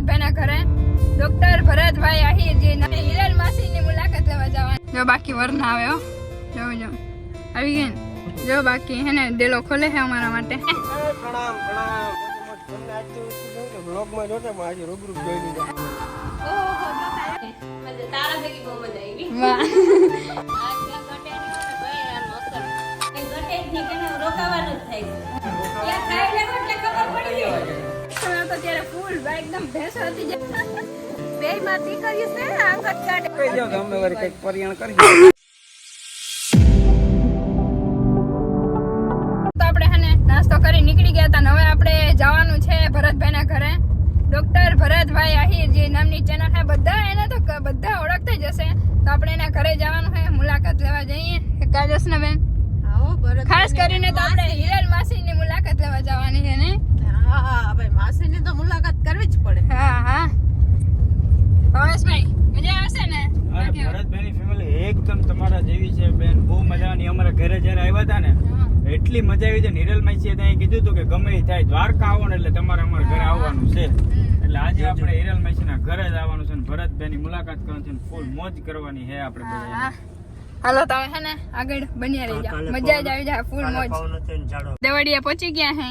ભરતભાઈના ઘરે ડોક્ટર ભરતભાઈ આહિર જે હિરલ માસીની મુલાકાત લેવા જવાની. જો બાકી વરના આવે હો, જો જો આવી ગઈ ને. જો બાકી હે ને ડેલો ખોલે છે અમારા માટે. પ્રણામ પ્રણામ. તમને આજ તો બ્લોગમાં જોતા પણ આજે રૂબરૂ જોઈ લીધા. ઓહો મજા તારા ભેગી બહુ મજા આવી. વાહ આજ ક્યાં ગટેની ભાઈ આ નોસર એ ગટે ની કેને રોકાવાનું જ થાય છે. યા ખાઈ લેવો એટલે ખબર પડી જાય. તો ત્યારે ફૂલ ભાઈ એકદમ ભેંસ હતી જે બેય માંથી કરી છે આંગત કાઢે. કહી દો કે અમે વળી કંઈક પરિયાણ કરી. તો આપણે હે ને નાસ્તો કરી નીકળી ગયા હતા ને હવે આપણે જવાનું છે ભરતભાઈના ઘરે. ડોક્ટર ભરતભાઈ આહિર જે નામની ચેનલ છે બધા એને તો બધા ઓળખતા જ હશે. તો આપણે એના ઘરે જવાનું છે, મુલાકાત લેવા જઈએ. કાજસના બેન આવો ભરત ખાસ કરીને તો આપણે હિરલ માસીની મુલાકાત લેવા જવાની છે ને. હા ભાઈ માસીની તો મુલાકાત કરવી જ પડે. હા હા ભાવેશભાઈ મજા આવશે ને? અરે ભરતભાઈની ફેમિલી એકદમ તમારા જેવી છે બેન, બહુ મજાની. અમારા ઘરે જ્યારે આવ્યા હતા ને એટલી મજા આવી છે. નિરલ માસીએ ત્યાં કીધું હતું કે ગમે એ થાય દ્વારકા આવો ને એટલે તમારે અમારા ઘરે આવવાનું છે. એટલે આજે આપણે હિરલ માસીના ઘરે જ આવવાનું છે ને ભરતભાઈની મુલાકાત કરવાની છે ને ફૂલ મોજ કરવાની છે આપણે બધા. હાલો તમે હે ને આગળ બન્યા રહી જાઓ, મજા જ આવી જાય ફૂલ મોજ. દેવડિયા પહોંચી ગયા હે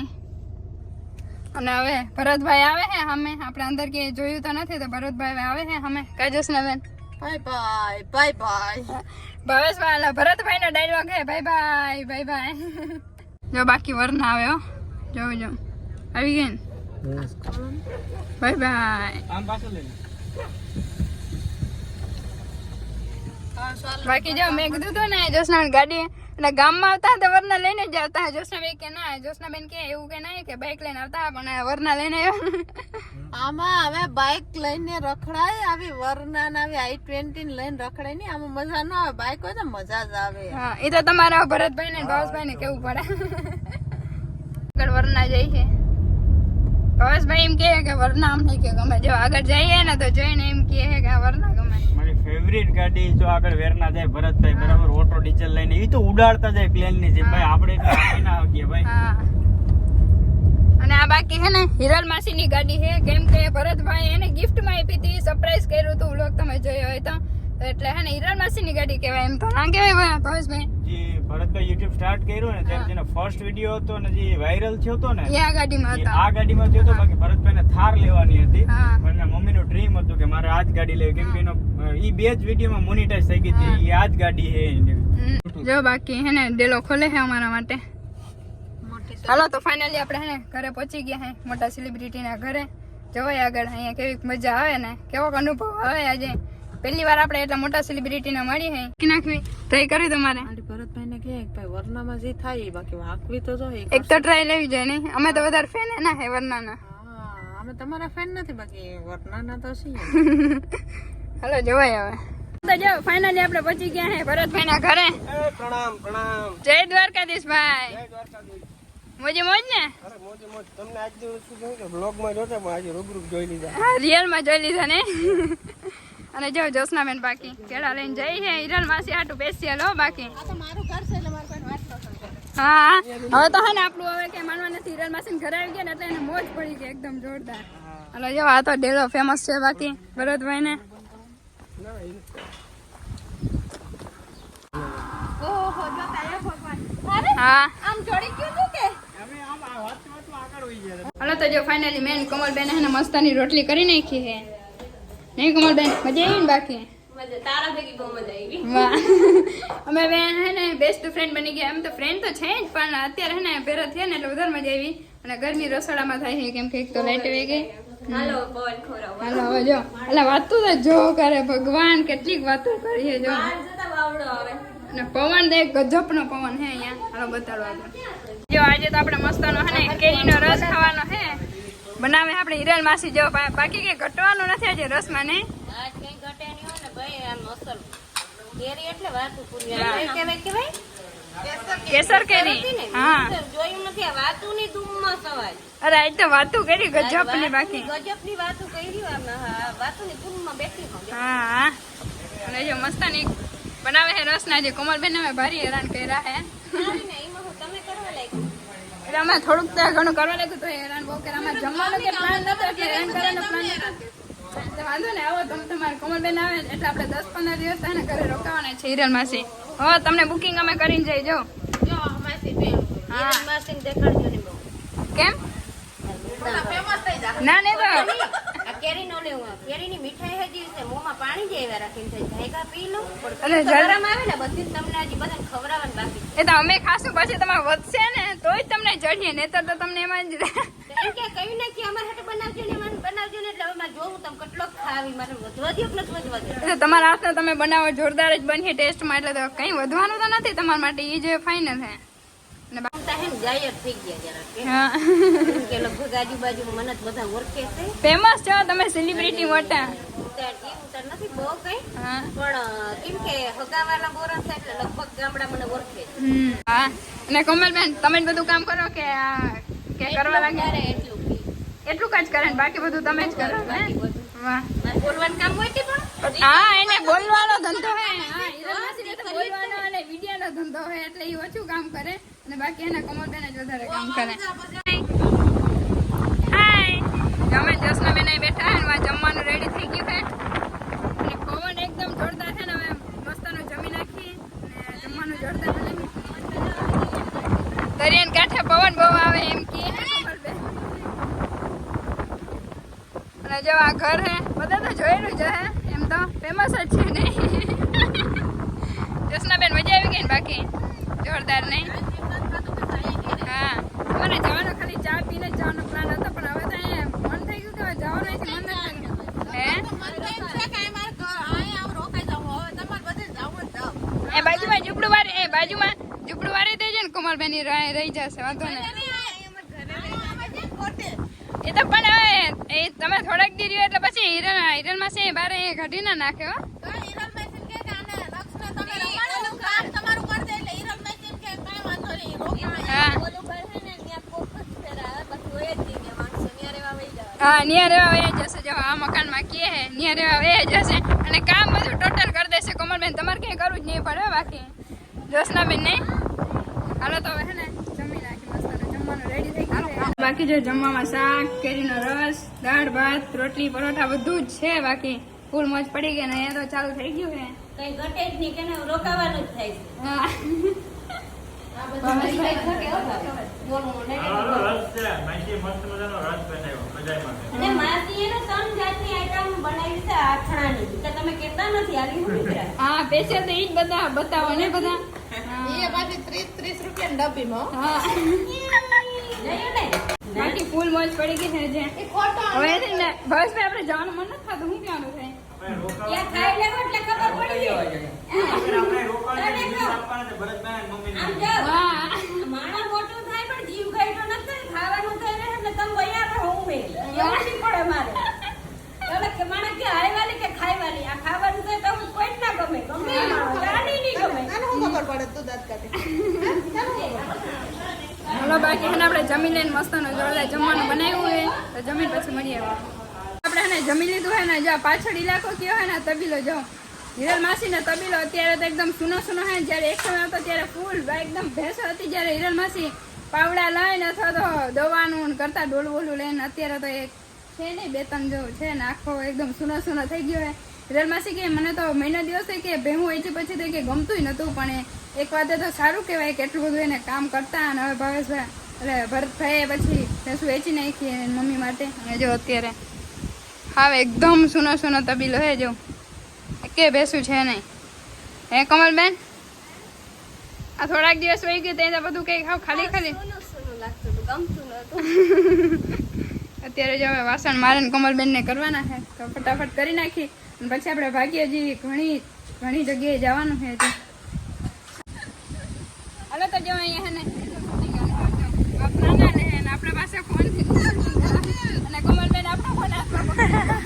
અને હવે ભરતભાઈ આવે છે અમે. આપણે અંદર કે જોયું તો નથી તો ભરતભાઈ આવે છે અમે. કાજસના બેન બાય બાય બાય બાય. ભાવેશભાઈ ભરતભાઈ નો ડાયલોગ હે બાય બાય બાય બાય. જો બાકી વરના આવે હો, જો જો આવી ગઈ ને. Bye bye. આમ પાછળ લઈને બાકી જો મેં કીધું હતું ને જોશના ગાડી એટલે ગામમાં આવતા તો વરના લઈને જ આવતા. જોશના બેન કે ના, જોશના બેન કે એવું કે નહીં કે બાઇક લઈને આવતા પણ વરના લઈને આવ્યા. આમાં હવે બાઇક લઈને રખડાય, આવી વરના ને આવી i20 ને લઈને રખડાય નહીં. આમાં મજા ન આવે. બાઇક હોય તો મજા જ આવે. હા એ તો તમારા ભરતભાઈ ને ભાવેશભાઈ ને કેવું પડે. આગળ વરના જઈ છે ભાવેશભાઈ એમ કે વરના આમ નહીં કે ગમે. જો આગળ જઈએ ને તો જોઈને એમ કે કે આ વરના ગમે. મારી ફેવરિટ ગાડી જો આગળ વેરના જાય ભરતભાઈ બરાબર ઓટો ડીઝલ લઈને એ તો ઉડાડતા જાય પ્લેન ની જેમ. ભાઈ આપણે એટલે આપી ના શકીએ ભાઈ. હા અને આ બાકી હે ને હિરલ માસી ની ગાડી છે. કેમ કે ભરતભાઈ એને ગિફ્ટ માં આપી હતી, સરપ્રાઈઝ કર્યું હતું. વ્લોગ તમે જોયો હોય તો એટલે હે ને હિરલ માસી ની ગાડી કહેવાય. એમ તો ના કહેવાય ભાવેશભાઈ. જે ભરતભાઈ યુટ્યુબ સ્ટાર્ટ કર્યું ને ત્યારે જેનો ફર્સ્ટ વિડિયો હતો ને જે વાયરલ થયો હતો ને એ આ ગાડીમાં એ હતા. આ ગાડીમાં થયો હતો. બાકી ભરતભાઈને થાર લેવાની હતી હા. પણ એના મમ્મીનું ડ્રીમ હતું કે મારે આ જ ગાડી લેવી. કેમ કે એનો ઈ બે જ વિડીયોમાં મોનેટાઈઝ થઈ ગઈ હતી. ઈ આ જ ગાડી છે એની. જો બાકી હે ને ડેલો ખોલે છે અમારા માટે. હાલો તો ફાઇનલી આપણે હે ને ઘરે પહોંચી ગયા હે મોટા સેલિબ્રિટી ના ઘરે. જોવાય આગળ અહીંયા કેવી મજા આવે ને કેવો અનુભવ આવે. આજે પહેલી વાર આપણે એટલા મોટા સેલિબ્રિટી ને મળી હે. કે નાખવી ટ્રાય કરી તમારે? ભરતભાઈ ને કે ભાઈ વરનામાં જે થાય બાકી હાકવી તો જો એક તો ટ્રાય લેવી જોઈએ ને. અમે તો વધારે ફેન હે ના હે વરનાના. હા અમે તમારા ફેન નથી બાકી વરનાના તો છીએ. હાલો જોવાય હવે. તો જો ફાઇનલી આપણે પહોંચી ગયા હે ભરતભાઈ ના ઘરે. પ્રણામ પ્રણામ. જય દ્વારકાધીશ ભાઈ. જય દ્વારકાધીશ. મોજે મોજ ને? અરે મોજે મોજ. તમને આજ તો શું કહ્યું કે બ્લોગમાં જોતા પણ આજે રૂબરૂ જોઈ લીધા. હા રિયલ માં જોઈ લીધા ને. અને જો જોશના બેન બાકી કેળા લઈને જઈ છે હિરલ માસી હાટુ સ્પેશિયલ હો. બાકી આ તો મારું ઘર છે એટલે મારે કોઈ વાત ન કરવી. હા હવે તો હે ને આપણું હવે કઈ માનવા નથી. હિરલ માસી ઘરે આવી ગયા ને એટલે એને મોજ પડી ગઈ એકદમ જોરદાર. હાલો જો આ તો ડેલો ફેમસ છે બાકી ભરતભાઈ ને. ઓહો જો તારે ભગવાન હા આમ જોડી ગયું તું કે અમે આમ આ વાતમાં આગળ હોઈ ગયા. હાલો તો જો ફાઇનલી મેન કમલબેન હે ને મસ્તાની રોટલી કરી નાખી છે. નહીં કમલબેન મજા આવી ને? બાકી તારા ભેગી બહુ મજા આવી. વાહ અમે બેન હે ને બેસ્ટ ફ્રેન્ડ બની ગયા. એમ તો ફ્રેન્ડ તો છે જ પણ અત્યારે હે ને ભેરા થયા ને એટલે વધારે મજા આવી. અને ગરમી રસોડામાં થાય છે કેમ કે એક તો લાઈટ વહી ગઈ. હાલો પવન ખોરાવ હાલો હવે જો એટલે વાતું તો જો કરે ભગવાન કેટલીક વાતો કરી છે. જો બહાર જતા વાવડો આવે અને પવન તો એક ગજબનો પવન હે અહીંયા. હાલો બતાડો આપણે. જો આજે તો આપણે મસ્તાનો હે ને કેરીનો રસ ખાવાનો હે. બનાવે આપણે હિરલ માસી. જો બાકી કઈ ઘટવાનું નથી આજે રસમાં નહીં. આજ કઈ ઘટે નહીં હોય ને ભાઈ આમ અસલ કેરી એટલે વાતું પૂરી કહેવાય કે ભાઈ કેસર કેરી. હા જોયું નથી આ વાતું ની ધૂમમાં સવાય. અરે આજ તો વાતું કરી ગજબની. બાકી ગજબની વાતું કરી આમાં વાતું ની ધૂમમાં બેઠી હોઉં. હા અને જો મસ્તાની બનાવે છે રસના. જે કોમલબેન અમે ભારી હેરાન કર્યા હે. એમાં હું તમે કરવા લાગ્યું એટલે અમે થોડુંક ઘણું કરવા લાગ્યું તો હેરાન બહુ કર્યા. અમે જમવાનું કે પ્લાન નતો એટલે હેરાન કરવાનો પ્લાન નતો. વાંધો ને આવો તમે તમારે કોમલબેન આવે એટલે આપણે 10-15 દિવસ થાય ને ઘરે રોકાવાના છે હિરલ માસી. હવે તમને બુકિંગ અમે કરીને જઈ જો. જો માસી બેન હિરલ માસી દેખાડજો ને બહુ કેમ ફેમસ થઈ જા. ના ને તો આ કેરીનો લેવું કેરીની મીઠાઈ હજી છે મોંમાં પાણી જેવા રાખીને થઈ જાયગા પી લો અને ગરમ આવે ને બધી તમને હજી બધાને ખવડાવવાનું બાકી એ તો અમે ખાશું પછી તમારે વધશે ને તોય તમને ચડીએ નહીતર તો તમને એમાં જ રહે. એમ કે કઈ નાખી અમારે હાટે બનાવજો ને મને બનાવજો ને એટલે હવે મારે જોવું તમે કેટલો ખાવી મારે વધવા દો કે નથી વધવા દો. એટલે તમારા હાથનો તમે બનાવો જોરદાર જ બનશે ટેસ્ટમાં એટલે તો કંઈ વધવાનું તો નથી તમારા માટે એ જે ફાઇનલ છે. અને તા હે ને જાયર થઈ ગયા જરા કે હા કેમ કે લગભગ આજુબાજુ મને જ બધા ઓળખે છે ફેમસ છો તમે સેલિબ્રિટી મોટા. ઉતાર નથી બહુ કઈ હા પણ કેમ કે હગાવાના બોરા છે એટલે લગભગ ગામડા મને ઓળખે છે. હા અને કોમલબેન તમે જ બધું કામ કરો કે કે કરવા લાગે ત્યારે એટલું એટલું જ કરે ને બાકી બધું તમે જ કરો હે? વાહ મારે બોલવાનું કામ હોય તે પણ હા એને બોલવાનો ધંધો હે. હા હિરલ માસીને તો બોલવાનો અને વિડિયોનો ધંધો હે એટલે ઈ ઓછું કામ કરે અને બાકી એના કોમલબેન જ વધારે કામ કરે. હાય અમે જસનાબેન અહીં બેઠા હે ને વા જમવાનું રેડી થઈ ગયું છે અને પવન એકદમ જોરદાર છે ને હવે મસ્તનું જમી નાખી અને જમવાનું જોરદાર બનાવી. દરિયાના કાંઠે પવન બહુ આવે એમ કહે છે કોમલબેન. અને જો આ ઘર હે બધા તો જોયેલું જ હે એમ તો ફેમસ જ છે ને. જસનાબેન મજા આવી ગઈ ને બાકી જોરદાર નહીં. હા મને જવાનું ખાલી ચા પીને જ જવાનો પ્લાન હતો પણ હવે તો અહીંયા મન થઈ ગયું કે હવે જવાનું નથી મન નથી. એ બાજુમાં ઝૂંપડું વાળી દેજો ને કોમલબેન ઈ રહી જશે વાંધો ને. એ તો પણ હવે એ તમે થોડાક દી રહ્યો એટલે પછી હિરલ માં છે બારે ઘટી ના નાખે હો. હા નિયા રેવા વયા જશે જો આ મકાનમાં કે હે નિયા રેવા વયા જશે અને કામ બધું ટોટલ કરી દેશે કોમલબેન. તમારે કઈ કરવું જ નહીં પડે બાકી જોશનાબેન નહીં. હાલો તો હવે હે ને જમી નાખી મસ્ત જમવાનું રેડી થઈ ગયું. બાકી જો જમવામાં શાક કેરીનો રસ દાળ ભાત રોટલી પરોઠા બધું જ છે બાકી ફૂલ મોજ પડી ગઈ ને અહીંયા તો ચાલુ થઈ ગયું હે કઈ ઘટે જ નહીં કે રોકાવાનું જ થાય છે. હા અને માસી એનો ત્રણ જાતની આઈટમ બનાવી છે આથણાની કે તમે કહેતા નથી આલી હું નીકળ્યા. હા પેશે તો ઈ જ બધા બતાવો ને બધા. એ પાછી 30 રૂપિયાની ડબ્બીમાં હા જઈએ ને બાકી ફૂલ મોજ પડી ગઈ છે જે એ ખોટો હવે છે ને બસ ભાઈ આપણે જવાનું મન નથી થતું શું કહેવાનું થાય. ત્યાં ખાઈ લેવો એટલે ખબર પડી જાય. આમ જો હા માણસ મોટું થાય પણ જીવ ગઈ તો નથી ખાવાનું થઈ રહે એટલે તમે વયા રહો હું એવું નહીં પડે મારે. એટલે કે માણસ કે હાયવાલી કે ખાઈવાલી આ ખાવાનું થાય તો કોઈ જ ના ગમે ગમે એ માણસ રાની નહીં ગમે. હલો બાકી છે ને આપણે જમી લઈને મસ્તનું જોરદાર જમવાનું બનાવ્યું હોય તો જમીન પછી મળીએ. આપણે એને જમી લીધું હોય ને જો પાછળ ઇલાકો કયો હોય ને તબીલો જો હિરલ માસીને તબીલો અત્યારે તો એકદમ સૂનો હે. જ્યારે એક સમય હતો ત્યારે ફૂલ એકદમ ભેંસો હતી જ્યારે હિરલ માસી પાવડા લઈને અથવા તો દવાનું કરતા ડોલું ઓલું લઈને અત્યારે તો એક છે નહીં 2-3 જો છે ને આખો એકદમ સૂનો થઈ ગયો હોય. હિરલ માસી કે મને તો મહિના દિવસ થઈ કે ભેહું વેચી પછી તો કે ગમતું નતું પણ એક વાતે તો સારું કહેવાય કે એટલું બધું એને કામ કરતા અને હવે ભાવેશભાઈ એટલે ભરતભાઈએ પછી ભેંસું વેચી નાખી એની મમ્મી માટે. અને જો અત્યારે હવે એકદમ સૂનો તબીલો હે જો કે ભેંસું છે નહીં હે કમલબેન. આ થોડાક દિવસ વહી ગયું ત્યાં બધું કઈ ખાલી સોનું લાગતું હતું ગમતું નતું. અત્યારે જો હવે વાસણ મારે ને કમલબેનને કરવાના છે તો ફટાફટ કરી નાખી અને પછી આપણે ભાગીએ હજી ઘણી જગ્યાએ જવાનું છે હજી. હાલો તો જો અહીંયા હે ને નાના ને આપણા પાસે ફોન અને કમલબેન આપણો ફોન હાથમાં પકડ્યો.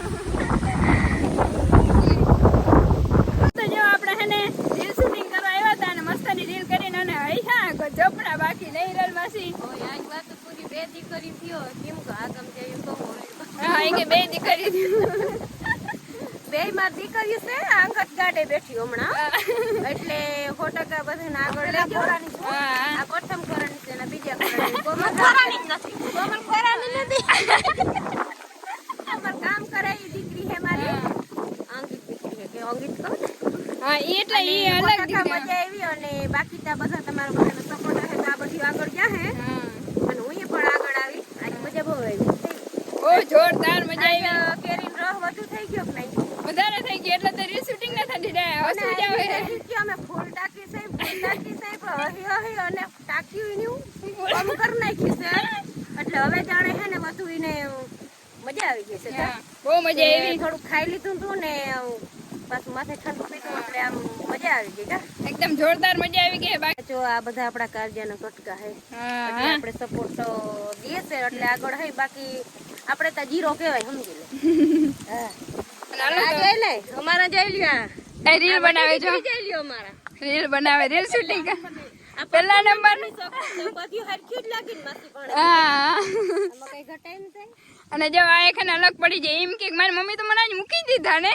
તો જો આપણે હે ને રીલ શૂટિંગ કરવા આવ્યા હતા અને મસ્તની રીલ કરીને અને હૈયા જપડા બાકી નહીં હિરલ માસી. આજ વાત પૂરી 2 દીકરી થયો કેમ કે આગમ જયું કહું હા એ કે 2 દીકરી થયું. 2 માં દીકરી છે આંગત ગાડે બેઠી હમણાં એટલે ફોટકા બધાને આગળ લઈ જવાની છે. આ પ્રથમ ખોરાની છે અને બીજા ખોરાની કોમલ ખોરાની જ નથી. કોમલ ખોરાની નથી. અમાર કામ કરાય દીકરી હે મારી ઈ એટલે ઈ અને અલગ બટાકા દીકરા. મજા આવી અને બાકી ત્યાં બધા તમારા બધાનો સપોર્ટ હશે તો આ બધું આગળ જાહે હા. અને હું પણ આગળ આવી આજે મજા બહુ આવી બહુ જોરદાર મજા આવી. આજ કેરીનો રસ વધુ થઈ ગયો કે નહીં વધારે થઈ ગઈ એટલે તો રીલ શૂટિંગ ન થતી જાય. અને હસવું જ આવે. એવી રીતે અમે ફૂલ ટાંકી સાહેબ હહી અને ટાંક્યું એનું કમ કરી નાખ્યું છે એટલે હવે જાણે છે ને બધું એને મજા આવી ગઈ છે હા, બહુ મજા આવી. થોડુંક ખાઈ લીધું તું ને પાછું માથે ઠંડુ પીધું એટલે આમ મજા આવી ગઈ કા એકદમ જોરદાર મજા આવી ગઈ. બાકી જો આ બધા આપણા કાર્યના કટકા હે હા એટલે હા. આપણે સપોર્ટ તો દઈએ છે એટલે આગળ હે બાકી આપણે તો જીરો કહેવાય સમજી લે હા અને હાલો આ તો જોઈ લે અમારા જોઈ લ્યો એ રીલ બનાવે છો. જોઈ લ્યો અમારા રીલ બનાવે, રીલ શૂટિંગ. પહેલા નંબર. બધું હરખ્યું જ લાગી ને માસી પણ હા. આમાં કઈ ઘટાય ન થાય અને જો આ એક એને અલગ પડી જાય એમ કે મારી મમ્મી તો મને આજ મૂકી દીધા ને.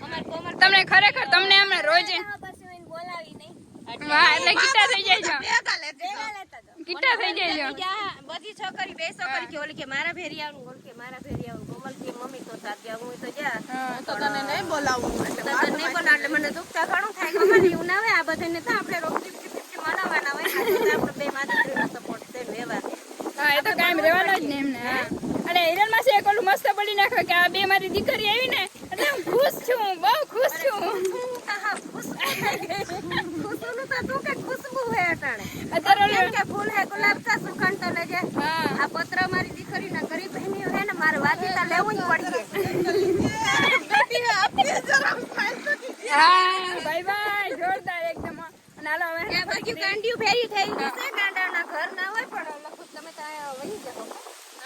અમાર કોમર તમને ખરેખર તમને અમે રોજ બસ એને બોલાવી નહીં વાહ એટલે ગીટા થઈ જાય છો. ભેગા લેતા ગીટા થઈ જાય છો. બધી છોકરી બે છોકરી કે ઓલી કે મારા ભેરી આવું ઓલી કે મારા ભેરી આવું કોમલ કે મમ્મી તો સાથે હું તો જા હા. તો તને નહીં બોલાવું એટલે નહીં બોલાવ એટલે મને દુખતા ઘણું થાય કોમલ એવું ના હોય આ બધાને તો આપણે રોકતી મનાવાના હોય આપણે બે માતા સપોર્ટ છે વ્યવહાર હા એ તો કાયમ રહેવાનો જ ને એમને. હા. અને હિરલ માસી એક ઓલું મસ્ત બોલી નાખો કે આ બે મારી દીકરી આવી ને એટલે હું ખુશ છું, બહુ ખુશ છું. ખુશબુ તો તું કે ખુશબુ હે અટાણે અત્યારે કેમ કે ફૂલ હે ગુલાબ કા સુગંધ તો લેજે હા. આ પત્ર મારી દીકરીના ગરીબ બહેની હે ને મારે વાજીતા લેવું જ પડશે હા બાય બાય જોરદાર એકદમ. અને હાલો હવે ત્યાં બાજુ કાંડિયું ફેરી થઈ ગઈ છે કાંડાના ઘર ના હોય પણ લખું તમે ત્યાં વહી જાઓ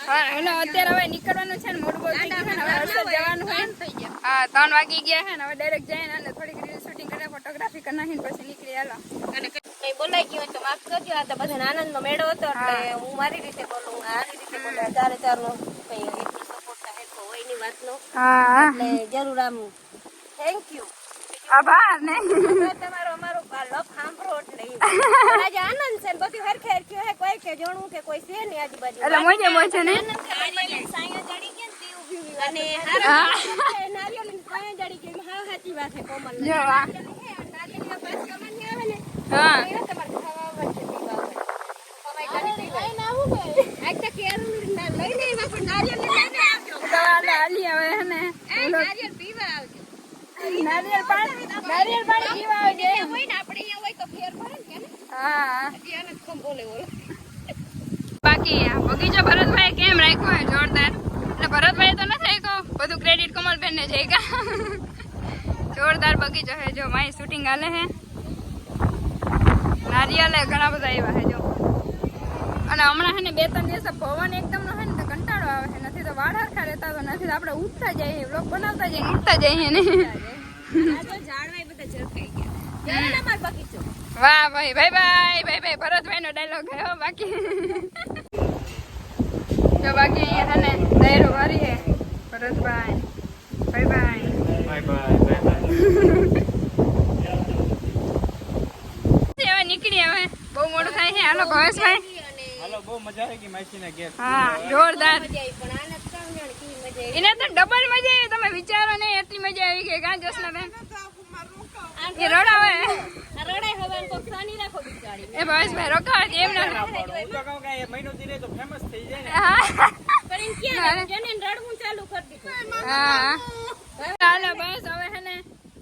હા એટલે અત્યારે હવે નીકળવાનું છે ને મોડું બહુ થઈ ગયું છે ને હવે હર્ષદ જવાનું હોય. હા 3 વાગી ગયા છે ને હવે ડાયરેક્ટ જઈને અને થોડીક રીલ શૂટિંગ કરીને ફોટોગ્રાફી કરી નાખીને પછી નીકળી હાલો. અને કઈ બોલાઈ ગયું હોય તો માફ કરજો આ તો બધાને આનંદનો મેળો હતો એટલે હું મારી રીતે બોલું આરી રીતે બોલું ચારે નો કઈ એટલો સપોર્ટ થાય તો હોય ની વાતનો હા એટલે જરૂર આમ થેન્ક યુ આભાર ને. તમારો અમારો લવ સાંભળો એટલે આજે આનંદ છે ને બધું હરખે હરખ્યું હે કોઈ કે જોણું કે કોઈ છે નહીં આજુબાજુ એટલે મોજે મોજે ને. સાયા જડી ગયા ને તે ઊભી ઊભી અને હા. નારિયેળ સાયા જડી ગઈ હા સાચી વાત છે કોમલ જો આ. નારિયેળ પાછી અમારે આવે ને હા તો તમારે ખાવા આવે છે પીવા આવે ખવાય જડી લઈને આવું ને આજ તો કેરું લઈને આવ્યા પણ નારિયેળ લઈને આવજો તો હાલે હાલી હવે હે ને નારિયેળ પીવા આવજો નારિયેળ પાણી પીવા આવજે. હોય ને આપણે અહીંયા હોય તો ફેર પડે ને કે હા ત્યાં જ ખમ બોલે બોલે બાકી આ બગીચો ભરતભાઈ કેમ રાખ્યો હોય જોરદાર. એટલે ભરતભાઈ તો નથી રાખ્યો, બધું ક્રેડિટ કમલબેન ને છે કા. જોરદાર બગીચો છે જો મારી શૂટિંગ હાલે છે. નારિયેળ ઘણા બધા એવા છે જો. અને હમણાં છે ને 2-3 દિવસ પવન એકદમ નો છે ને તો કંટાળો આવે છે. નથી તો વાળ હરખા રહેતા તો નથી તો આપણે ઉઠતા જઈએ વ્લોગ બનાવતા જઈએ ઉઠતા જઈએ ને. આ તો ઝાડવાય બધા ઝરકાઈ ગયા ત્યારે ના માર બગીચો વાહ ભાઈ ભાઈ ભાઈ ભાઈ ભાઈ ભરતભાઈ નો ડાયલોગ ગયો બાકી. જો બાકી અહીંયા છે ને દાયરો વારી છે ભરતભાઈ ભાઈ ભાઈ. Bye bye bye bye. હવે નીકળી હવે બહુ મોડું થાય છે. હાલો ભવેશભાઈ. હાલો બહુ મજા આવી ગઈ માસીના ઘેર. હા જોરદાર. મજા આવી પણ આને ત્રણ જણ કેવી મજા આવી એને તો ડબલ મજા આવી. તમે વિચારો ને એટલી મજા આવી ગઈ કાં જસનાબેન એ રડાવે. આ રડાઈ હવે કોક સાની રાખો બિચારી એ ભવેશભાઈ રોકાવા દે એમ ના. હું તો કહું કે એ મહિનો થી રહે તો ફેમસ થઈ જાય ને. હા પણ એમ ક્યાં જને રડવું ચાલુ કરી દીધું હા હાલો બસ હવે હે ને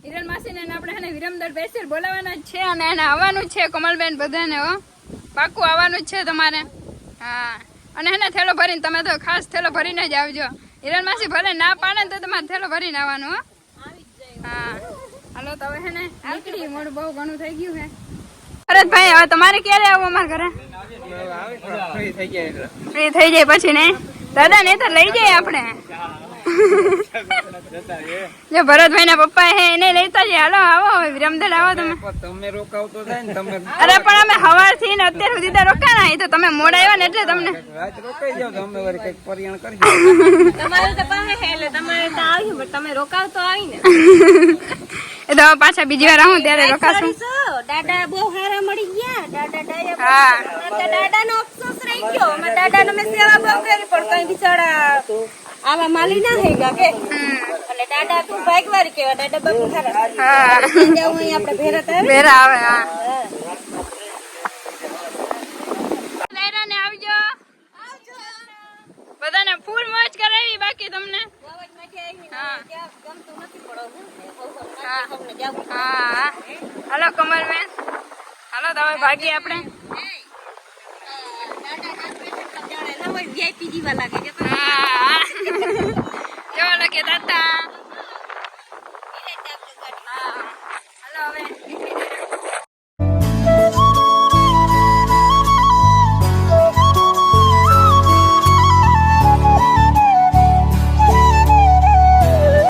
હિરલ માસીને ને આપણે હે ને વિરમદર સ્પેશિયલ બોલાવવાના જ છે અને એને આવવાનું જ છે કમલબેન બધાને હો પાક્કું આવવાનું જ છે તમારે. હા અને હે ને થેલો ભરીને તમે તો ખાસ થેલો ભરીને જ આવજો. હિરલ માસી ભલે ના પાડે ને તો તમારે થેલો ભરીને આવવાનું હો. હા હાલો તો હવે હે ને નીકળી મોડું બહુ ઘણું થઈ ગયું હે. ભરતભાઈ હવે તમારે ક્યારે આવવું અમારા ઘરે? ફ્રી થઈ ગયા એટલે. ફ્રી થઈ જાય પછી ને દાદા ને તો લઈ જાય આપણે. જતા રહે. જો ભરતભાઈ ના પપ્પા હે એને લેતા જઈએ. હાલો આવો હવે વિરમદર આવો તમે. તમે રોકાવતો થાય ને તમે અરે પણ અમે સવાર થી ને અત્યાર સુધી તો રોકાણા. એ તો તમે મોડા આવ્યા ને એટલે તમને રાત રોકાઈ જાવ તો અમે વળી કઈક પરિયાણ કરી. તમારે તો પાસે છે એટલે તમારે તો આવ્યું પણ તમે રોકાવ તો આવી ને એ તો હવે પાછા બીજી વાર આવું ત્યારે રોકાશું. દાદા બહુ સારા મળી ગયા દાદા ડાયા હા દાદા નો અફસોસ રહી ગયો અમે દાદા નો મેં સેવા બહુ કરી પણ કઈ બિચારા આવા માલી ના થઈ ગયા કે હમ. એટલે દાદા તું ભાગવારી કેવા દાદા બાપુ ખરા હા જાઉં અહીં આપણે ભેરા થાય બેરા આવે હા હા લહેરાને આવજો બધાને ફૂલ મોજ કરાવી બાકી તમને હા હા હાલો કમલબેન હાલો તમે ભાગીએ આપણે હા કેવા લાગે તાતા